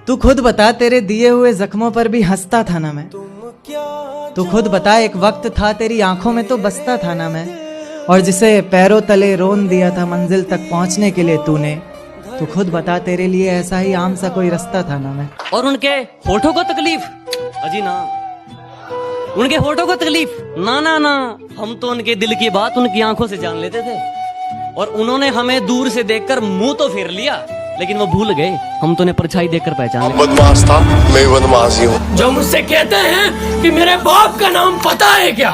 तू खुद बता, तेरे दिए हुए जख्मों पर भी हंसता था ना मैं। तू खुद बता, एक वक्त था तेरी आंखों में तो बसता था ना मैं। और जिसे पैरों तले रोन दिया था मंजिल तक पहुंचने के लिए तूने, तू खुद बता, तेरे लिए ऐसा ही आम सा कोई रास्ता था ना मैं। और उनके होठों को तकलीफ, अजी ना, उनके होठों को तकलीफ ना ना ना, हम तो उनके दिल की बात उनकी आंखों से जान लेते थे। और उन्होंने हमें दूर से देखकर मुंह तो फेर लिया, लेकिन वो भूल गए हम तो उन्हें परछाई देखकर पहचान लिया। बदमाश था, मैं बदमाश ही हूँ। जो मुझसे कहते हैं कि मेरे बाप का नाम पता है क्या,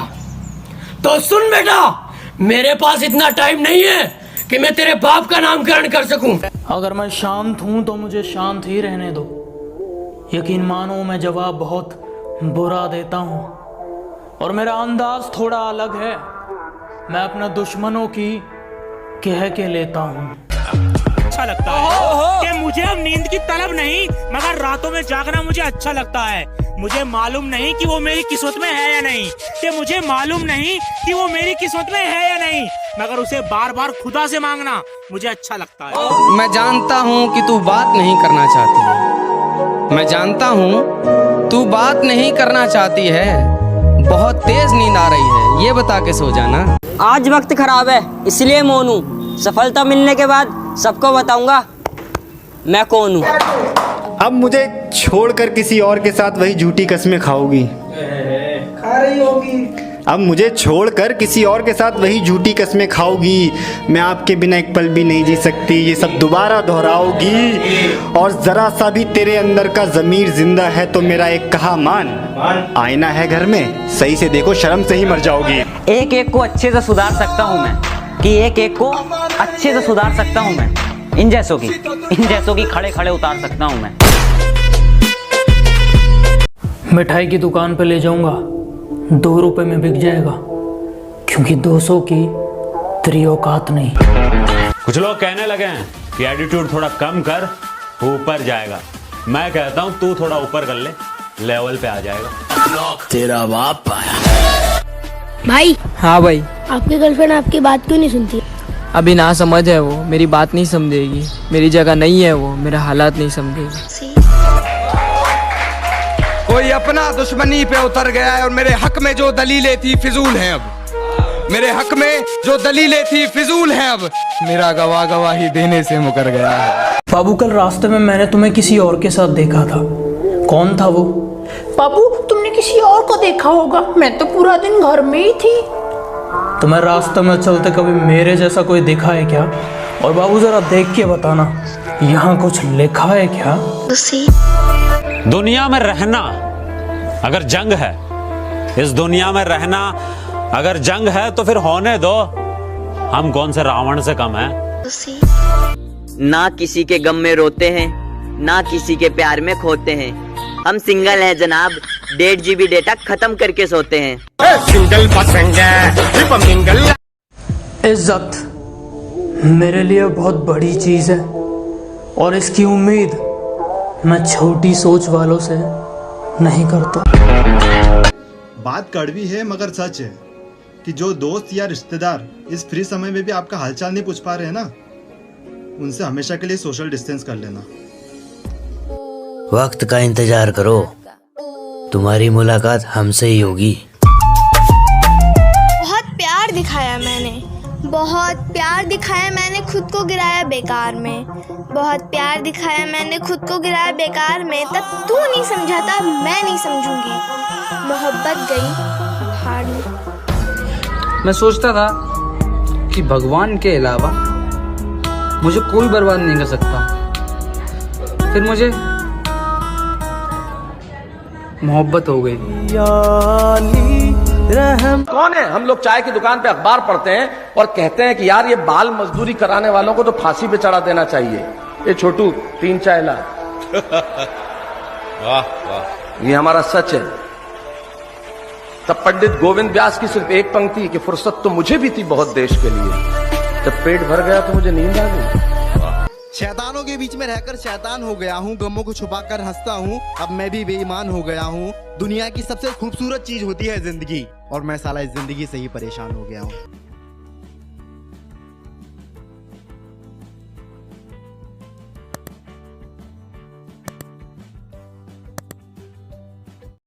तो सुन बेटा, मेरे पास इतना टाइम नहीं है कि मैं तेरे बाप का नामकरण कर सकूं। अगर मैं शांत हूं तो मुझे शांत ही रहने दो। यकीन मानो मैं जवाब बहुत बुरा देता हूं और मेरा अंदाज थोड़ा अलग है। मैं अपना दुश्मनों की कह के लेता हूं। अच्छा लगता है कि मुझे अब नींद की तलब नहीं, मगर रातों में जागना मुझे अच्छा लगता है। मुझे मालूम नहीं कि वो मेरी किस्मत में है या नहीं, कि मुझे मालूम नहीं कि वो मेरी किस्मत में है या नहीं, मगर उसे बार बार खुदा से मांगना मुझे अच्छा लगता है। मैं जानता हूँ कि तू बात नहीं करना चाहती है। मैं जानता हूँ तू बात नहीं करना चाहती है। बहुत तेज नींद आ रही है, ये बता के सो जाना। आज वक्त खराब है इसलिए मौन हूँ। सफलता मिलने के बाद सबको बताऊंगा मैं कौन हूँ। अब मुझे छोड़कर किसी और के साथ वही झूठी कस्में खाओगी, खा रही होगी। अब मुझे छोड़कर किसी और के साथ वही झूठी कस्में खाओगी। मैं आपके बिना एक पल भी नहीं जी सकती, ये सब दोबारा दोहराओगी। और जरा सा भी तेरे अंदर का ज़मीर जिंदा है तो मेरा एक कहा मान। आईना है घर में, सही से देखो, शर्म से ही मर जाओगी। एक एक को अच्छे से सुधार सकता हूँ मैं, कि एक एक को अच्छे से सुधार सकता हूँ मैं। इन जैसों की खड़े खड़े उतार सकता हूँ मैं। मिठाई की दुकान पे ले जाऊंगा, 2 रुपए में बिक जाएगा, क्योंकि 200 की तेरी औकात नहीं। कुछ लोग कहने लगे हैं कि एटीट्यूड थोड़ा कम कर, ऊपर जाएगा। मैं कहता हूँ तू थोड़ा ऊपर कर ले, लेवल पे आ जाएगा। तेरा बाप आया। भाई। हाँ भाई। आपकी गर्लफ्रेंड आपकी बात क्यों नहीं सुनती? अभी ना समझ है वो, मेरी बात नहीं समझेगी। मेरी जगह नहीं है वो, मेरा हालात नहीं समझेगी। कोई अपना दुश्मनी पे उतर गया है और मेरे हक में जो दलीलें थी फिजूल हैं। अब मेरे हक में जो दलीलें थी फिजूल हैं। अब मेरा गवाही देने से मुकर गया है। बाबू, कल रास्ते में मैंने तुम्हें किसी और के साथ देखा था। कौन था वो? बाबू, तुमने किसी और को देखा होगा, मैं तो पूरा दिन घर में ही थी। तुम्हें रास्ते में चलते कभी मेरे जैसा कोई देखा है क्या? और बाबू जरा देख के बताना, यहाँ कुछ लिखा है क्या? दुनिया में रहना अगर जंग है, इस दुनिया में रहना अगर जंग है तो फिर होने दो। हम कौन से रावण से कम हैं? ना किसी के गम में रोते हैं, ना किसी के प्यार में खोते हैं। हम सिंगल हैं जनाब, 1.5 GB डेटा खत्म करके सोते हैं। इज्जत मेरे लिए बहुत बड़ी चीज है और इसकी उम्मीद मैं छोटी सोच वालों से नहीं करता। बात कड़वी है मगर सच है कि जो दोस्त या रिश्तेदार इस फ्री समय में भी आपका हालचाल नहीं पूछ पा रहे हैं ना, उनसे हमेशा के लिए सोशल डिस्टेंस कर लेना। वक्त का इंतजार करो, तुम्हारी मुलाकात हमसे ही होगी। बहुत प्यार दिखाया मैंने, बहुत प्यार दिखाया मैंने, खुद को गिराया बेकार में। बहुत प्यार दिखाया मैंने, खुद को गिराया बेकार में। तब तू नहीं समझा था, मैं नहीं समझूंगी। मोहब्बत गई भाड़ में। मैं सोचता था कि भगवान के अलावा मुझे कोई बर्बाद नहीं कर सकता। फिर मुझे मोहब्बत हो गई। कौन है? हम लोग चाय की दुकान पे अखबार पढ़ते हैं और कहते हैं कि यार ये बाल मजदूरी कराने वालों को तो फांसी पे चढ़ा देना चाहिए। ये छोटू 3 चाय ला। वाह वाह, ये हमारा सच है। तब पंडित गोविंद व्यास की सिर्फ एक पंक्ति कि फुर्सत तो मुझे भी थी बहुत देश के लिए। जब पेट भर गया तो मुझे नींद आ गई। शैतानों के बीच में रहकर शैतान हो गया हूँ, गमों को छुपाकर हंसता हूँ। अब मैं भी बेईमान हो गया हूँ। दुनिया की सबसे खूबसूरत चीज होती है जिंदगी, और मैं साला इस जिंदगी से ही परेशान हो गया हूँ।